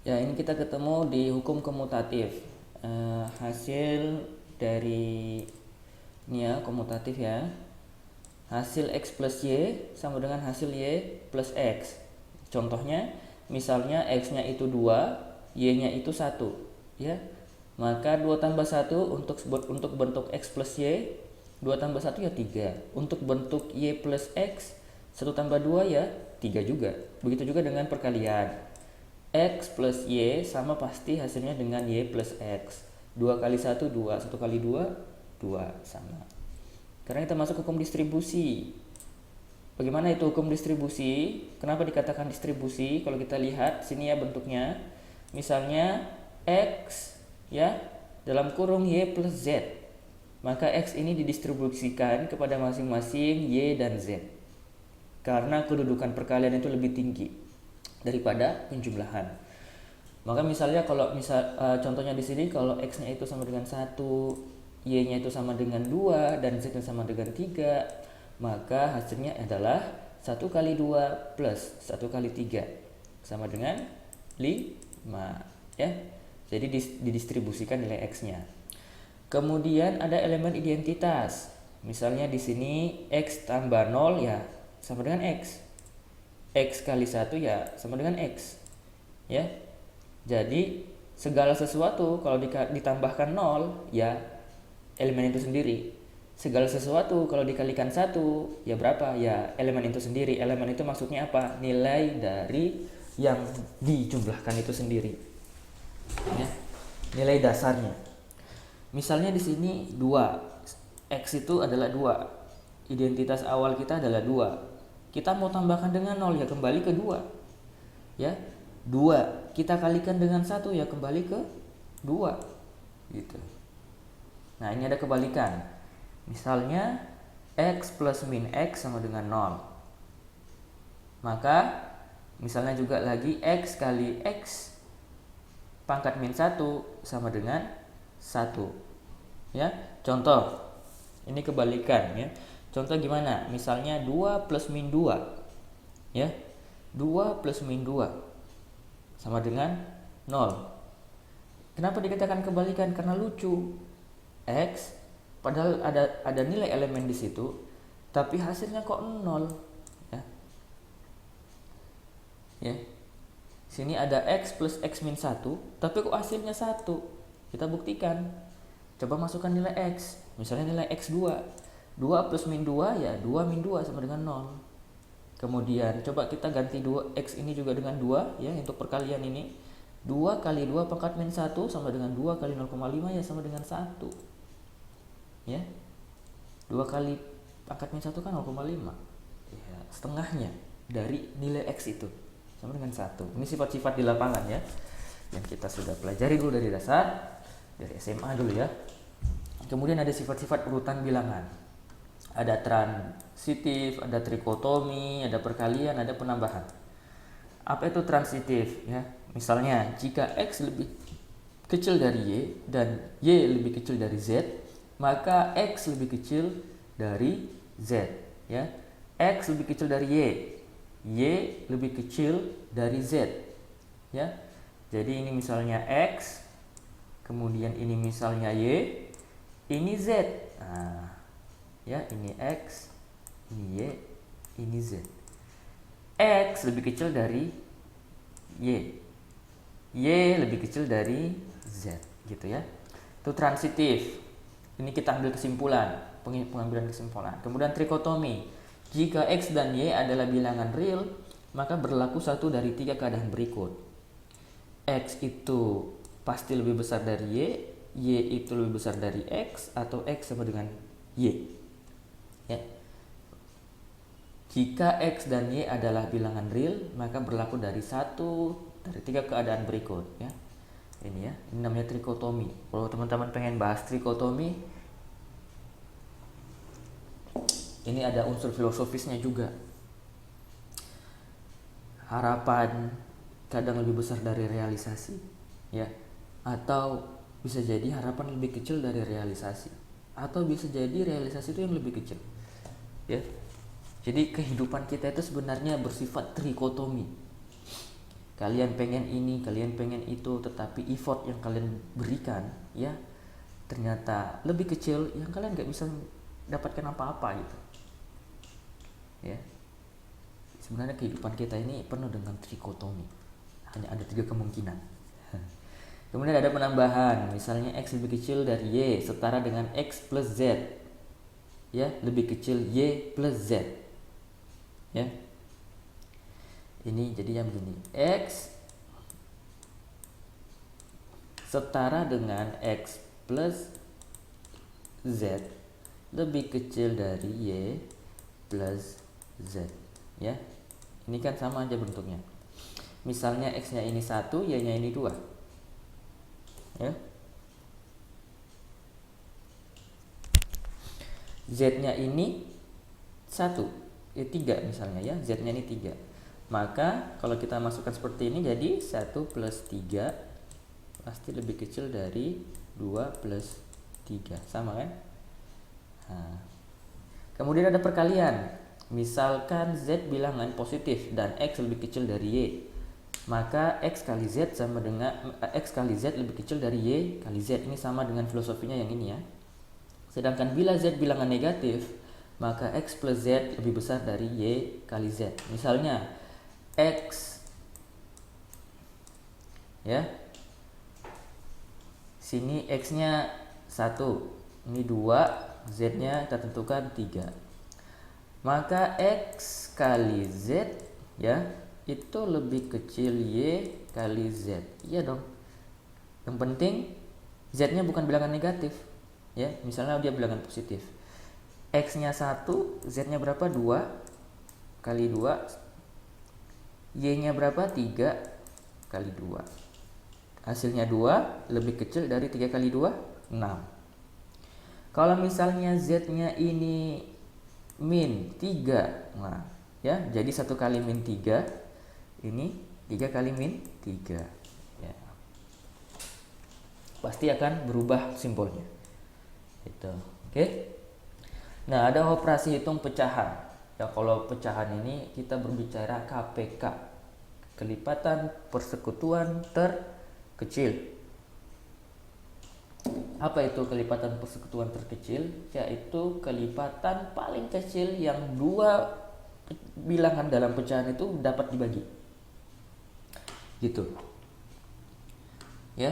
Ya, ini kita ketemu di hukum komutatif. Hasil dari ini ya, komutatif ya. Hasil X plus Y sama dengan hasil Y plus X. Contohnya, misalnya X-nya itu 2, Y-nya itu 1, ya. Maka 2 tambah 1 untuk bentuk X plus Y, 2 tambah 1 ya 3. Untuk bentuk Y plus X, 1 tambah 2 ya 3 juga. Begitu juga dengan perkalian. X plus Y sama pasti hasilnya dengan Y plus X. 2 kali 1, 2. 1 kali 2, 2. Sama. Karena kita masuk hukum distribusi. Bagaimana itu hukum distribusi? Kenapa dikatakan distribusi? Kalau kita lihat sini ya bentuknya. Misalnya X ya dalam kurung Y plus Z. Maka X ini didistribusikan kepada masing-masing Y dan Z. Karena kedudukan perkalian itu lebih tinggi daripada penjumlahan. Maka misalnya kalau contohnya di sini kalau X-nya itu sama dengan 1, Y-nya itu sama dengan 2 dan Z-nya sama dengan 3, maka hasilnya adalah 1 kali 2 plus 1 kali 3 sama dengan 5 ya. Jadi didistribusikan nilai X-nya. Kemudian ada elemen identitas. Misalnya di sini X tambah 0 ya sama dengan X. X kali 1 ya sama dengan X. Ya. Jadi segala sesuatu kalau ditambahkan 0 ya elemen itu sendiri. Segala sesuatu kalau dikalikan 1 ya berapa? Ya elemen itu sendiri. Elemen itu maksudnya apa? Nilai dari yang dijumlahkan itu sendiri. Ya. Nilai dasarnya. Misalnya di sini 2. X itu adalah 2. Identitas awal kita adalah 2. Kita mau tambahkan dengan 0 ya kembali ke 2. Ya. 2 kita kalikan dengan 1 ya kembali ke 2. Gitu. Nah, ini ada kebalikan. Misalnya X plus min X sama dengan 0. Maka misalnya juga lagi X kali X pangkat min 1 sama dengan 1. Ya, contoh. Ini kebalikan ya. Contoh gimana? Misalnya 2 plus min 2. Ya. 2 plus min 2 sama dengan 0. Kenapa dikatakan kebalikan? Karena lucu. X padahal ada nilai elemen di situ, tapi hasilnya kok 0. Ya. Ya. Sini ada X plus X min 1, tapi kok hasilnya 1. Kita buktikan. Coba masukkan nilai X. Misalnya nilai X 2. 2 plus min 2 ya 2 min 2 sama dengan 0. Kemudian coba kita ganti 2X ini juga dengan 2 ya untuk perkalian ini. 2 kali 2 pangkat min 1 sama dengan 2 kali 0,5 ya sama dengan 1. Ya. 2 kali pangkat min 1 kan 0,5. Ya, setengahnya dari nilai X itu sama dengan 1. Ini sifat-sifat di lapangan ya. Yang kita sudah pelajari dulu dari dasar, dari SMA dulu ya. Kemudian ada sifat-sifat urutan bilangan. Ada transitif, ada trikotomi, ada perkalian, ada penambahan. Apa itu transitif ya? Misalnya jika X lebih kecil dari Y dan Y lebih kecil dari Z, maka X lebih kecil dari Z ya. X lebih kecil dari Y, Y lebih kecil dari Z ya. Jadi ini misalnya X, kemudian ini misalnya Y, ini Z. Nah, ya, ini X, ini Y, ini Z. X lebih kecil dari Y, Y lebih kecil dari Z, gitu ya. Itu transitif. Ini kita ambil kesimpulan, pengambilan kesimpulan. Kemudian trikotomi. Jika X dan Y adalah bilangan real, maka berlaku satu dari 3 keadaan berikut. X itu pasti lebih besar dari Y, Y itu lebih besar dari X, atau X sama dengan Y. Ya. Jika X dan Y adalah bilangan real, maka berlaku dari 3 keadaan berikut ya. Ini ya, ini namanya trikotomi. Kalau teman-teman pengen bahas trikotomi, ini ada unsur filosofisnya juga. Harapan kadang lebih besar dari realisasi ya. Atau bisa jadi harapan lebih kecil dari realisasi, atau bisa jadi realisasi itu yang lebih kecil ya. Jadi kehidupan kita itu sebenarnya bersifat trikotomi. kalian pengen ini, kalian pengen itu, tetapi effort yang kalian berikan ya ternyata lebih kecil, yang kalian nggak bisa dapatkan apa-apa gitu ya. Sebenarnya kehidupan kita ini penuh dengan trikotomi, hanya ada 3 kemungkinan. Kemudian ada penambahan, misalnya X lebih kecil dari Y setara dengan X plus Z ya, lebih kecil Y plus Z ya. Ini jadi yang begini, X setara dengan X plus Z lebih kecil dari Y plus Z ya. Ini kan sama aja bentuknya. Misalnya X nya ini 1, Y nya ini 2 ya. Z nya ini 1, 3 misalnya ya, Z nya ini 3. Maka kalau kita masukkan seperti ini, jadi 1 plus 3 pasti lebih kecil dari 2 plus 3, sama kan? Nah, kemudian ada perkalian, misalkan Z bilangan positif dan X lebih kecil dari Y, maka X kali Z sama dengan X kali Z lebih kecil dari Y kali Z. Ini sama dengan filosofinya yang ini ya. Sedangkan bila Z bilangan negatif, maka X plus Z lebih besar dari Y kali Z. Misalnya X ya, sini X nya 1, ini 2, Z nya kita tentukan 3, maka X kali Z ya itu lebih kecil Y kali Z. Iya dong, yang penting Z nya bukan bilangan negatif ya. Misalnya dia bilangan positif, X nya 1, Z nya berapa? 2 kali 2, Y nya berapa? 3 kali 2. Hasilnya 2 lebih kecil dari 3 kali 2, 6. Kalau misalnya Z nya ini min 3, nah ya, jadi 1 kali min 3, ini 3 kali min 3 ya. Pasti akan berubah simbolnya itu. Oke. Nah, ada operasi hitung pecahan ya. Kalau pecahan ini kita berbicara KPK, kelipatan persekutuan terkecil. Apa itu kelipatan persekutuan terkecil? Yaitu kelipatan paling kecil yang 2 bilangan dalam pecahan itu dapat dibagi gitu ya.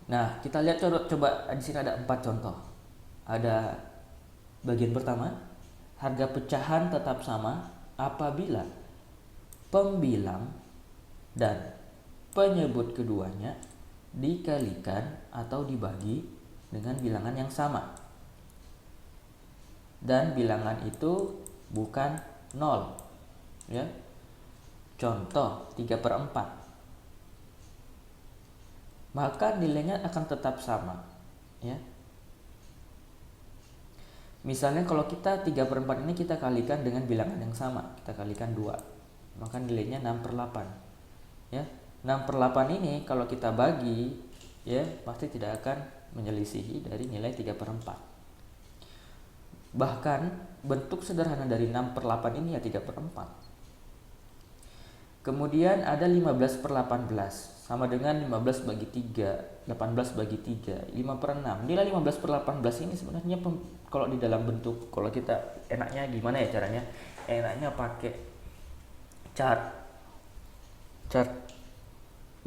Nah, kita lihat coba di sini ada 4 contoh. Ada bagian pertama, harga pecahan tetap sama apabila pembilang dan penyebut keduanya dikalikan atau dibagi dengan bilangan yang sama dan bilangan itu bukan 0 ya. Contoh 3/4, maka nilainya akan tetap sama ya. Misalnya kalau kita 3/4 ini kita kalikan dengan bilangan yang sama, kita kalikan 2, maka nilainya 6/8 ya. 6/8 ini kalau kita bagi ya pasti tidak akan menyelisihi dari nilai 3/4. Bahkan bentuk sederhana dari 6/8 ini ya 3/4. Kemudian ada 15/18 sama dengan 15 bagi 3, 18 bagi 3, 5/6. Nilai 15/18 ini sebenarnya kalau di dalam bentuk, kalau kita enaknya gimana ya caranya? Enaknya pakai chart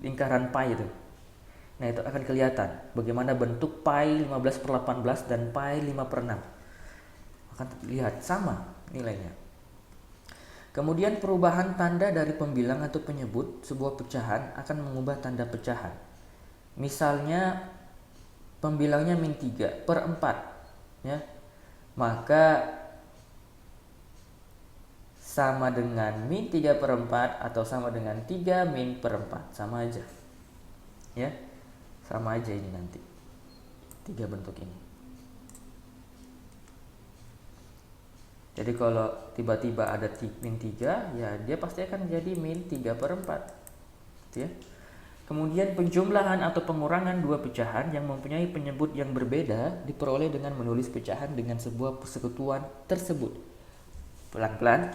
lingkaran pi itu. Nah, itu akan kelihatan bagaimana bentuk pi 15/18 dan pi 5/6. Akan terlihat sama nilainya. Kemudian perubahan tanda dari pembilang atau penyebut sebuah pecahan akan mengubah tanda pecahan. Misalnya pembilangnya min 3/4 ya. Maka sama dengan min 3/4 atau sama dengan 3 min per 4, sama aja ya. Sama aja ini nanti 3 bentuk ini. Jadi kalau tiba-tiba ada min 3 ya dia pasti akan jadi min 3/4 ya. Kemudian penjumlahan atau pengurangan 2 pecahan yang mempunyai penyebut yang berbeda diperoleh dengan menulis pecahan dengan sebuah persekutuan tersebut. Pelan-pelan.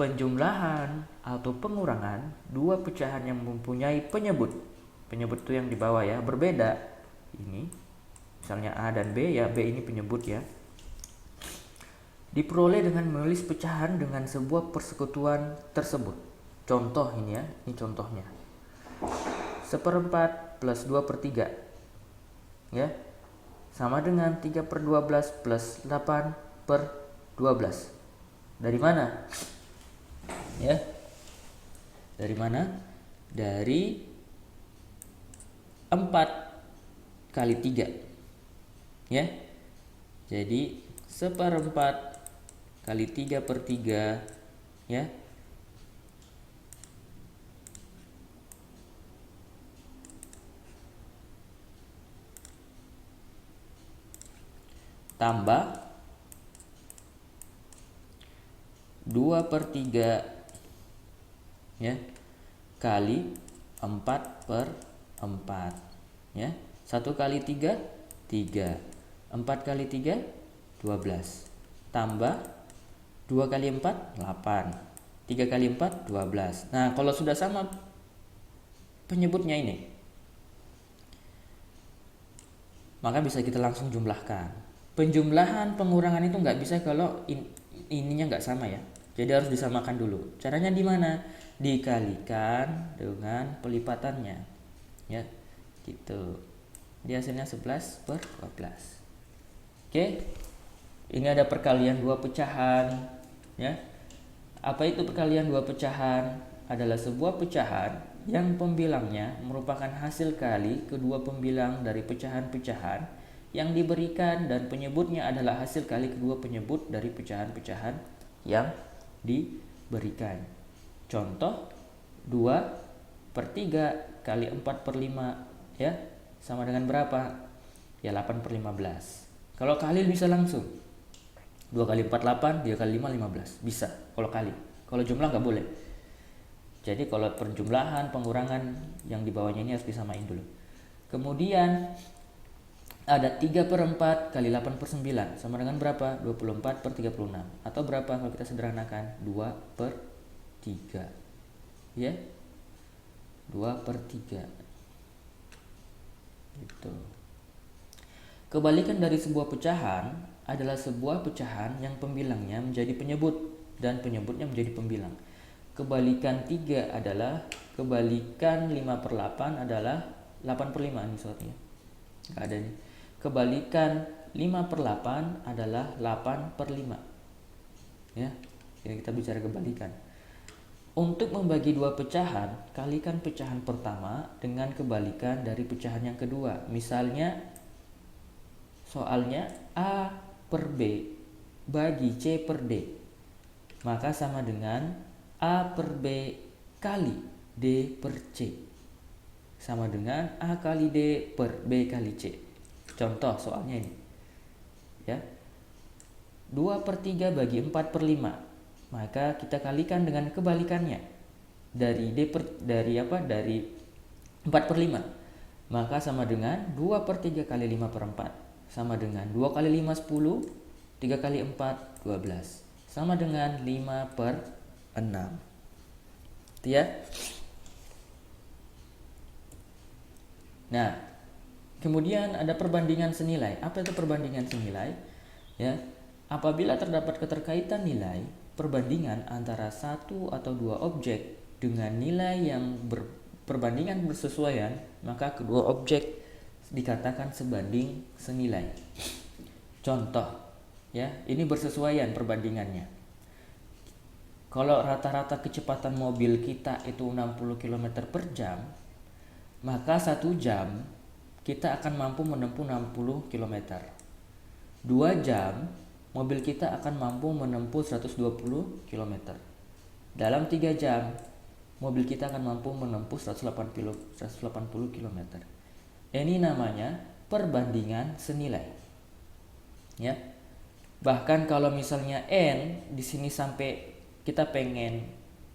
penjumlahan atau pengurangan dua pecahan yang mempunyai penyebut itu yang di bawah ya, berbeda. Ini misalnya A dan B ya, B ini penyebut ya, diperoleh dengan menulis pecahan dengan sebuah persekutuan tersebut. Contoh ini ya, ini contohnya. 1/4 plus 2/3 ya, sama dengan 3/12 plus 8/12. Dari mana? Ya. Dari mana? Dari 4 kali 3. Ya. Jadi 1/4 kali 3/3 ya. Tambah 2/3 ya kali 4/4 ya. 1 kali 3 3, 4 kali 3 12, tambah 2 kali 4 8, 3 kali 4 12. Nah, kalau sudah sama penyebutnya ini, maka bisa kita langsung jumlahkan. Penjumlahan pengurangan itu nggak bisa kalau ininya nggak sama ya. Jadi harus disamakan dulu. Caranya di mana? Dikalikan dengan pelipatannya. Ya, gitu. Dia hasilnya 11/12. Oke. Ini ada perkalian dua pecahan, ya. Apa itu perkalian dua pecahan? Adalah sebuah pecahan yang pembilangnya merupakan hasil kali kedua pembilang dari pecahan-pecahan yang diberikan, dan penyebutnya adalah hasil kali kedua penyebut dari pecahan-pecahan yang diberikan. Contoh 2/3 kali 4/5 ya, sama dengan berapa? Ya 8/15. Kalau kali bisa langsung 2 kali 4 8, 3 kali 5 15. Bisa kalau kali. Kalau jumlah nggak boleh. Jadi kalau perjumlahan, pengurangan yang di bawahnya ini harus disamain dulu. Kemudian ada 3/4 kali 8/9 sama dengan berapa? 24/36. Atau berapa kalau kita sederhanakan? 2/3. Ya. 2/3. Gitu. Kebalikan dari sebuah pecahan adalah sebuah pecahan yang pembilangnya menjadi penyebut dan penyebutnya menjadi pembilang. Kebalikan 3 adalah, kebalikan 5/8 adalah 8/5 ini soalnya. Enggak ada nih. Kebalikan 5/8 adalah 8/5. Ya. Ini kita bicara kebalikan. Untuk membagi dua pecahan, kalikan pecahan pertama dengan kebalikan dari pecahan yang kedua. Misalnya soalnya A per B bagi C per D, maka sama dengan A per B kali D per C, sama dengan A kali D per B kali C. Contoh soalnya ini ya, 2/3 bagi 4/5, maka kita kalikan dengan kebalikannya dari dari 4/5, maka sama dengan 2/3 kali 5/4, sama dengan 2 kali 5 10, 3 kali 4 12, sama dengan 5/6. Itu ya. Nah, kemudian ada perbandingan senilai. Apa itu perbandingan senilai? Ya, apabila terdapat keterkaitan nilai, perbandingan antara satu atau dua objek dengan nilai yang perbandingan bersesuaian, maka kedua objek dikatakan sebanding senilai. Contoh ya, ini bersesuaian perbandingannya. Kalau rata-rata kecepatan mobil kita itu 60 km per jam, maka 1 jam kita akan mampu menempuh 60 km. 2 jam mobil kita akan mampu menempuh 120 km. Dalam 3 jam mobil kita akan mampu menempuh 180 km. Ini namanya perbandingan senilai. Ya. Bahkan kalau misalnya N di sini sampai kita pengen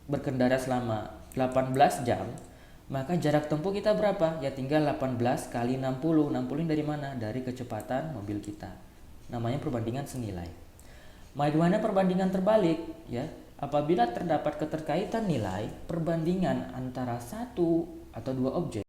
berkendara selama 18 jam, maka jarak tempuh kita berapa? Ya tinggal 18 kali 60. 60 ini dari mana? Dari kecepatan mobil kita. Namanya perbandingan senilai. Bagaimana perbandingan terbalik? Ya, Apabila terdapat keterkaitan nilai perbandingan antara satu atau dua objek,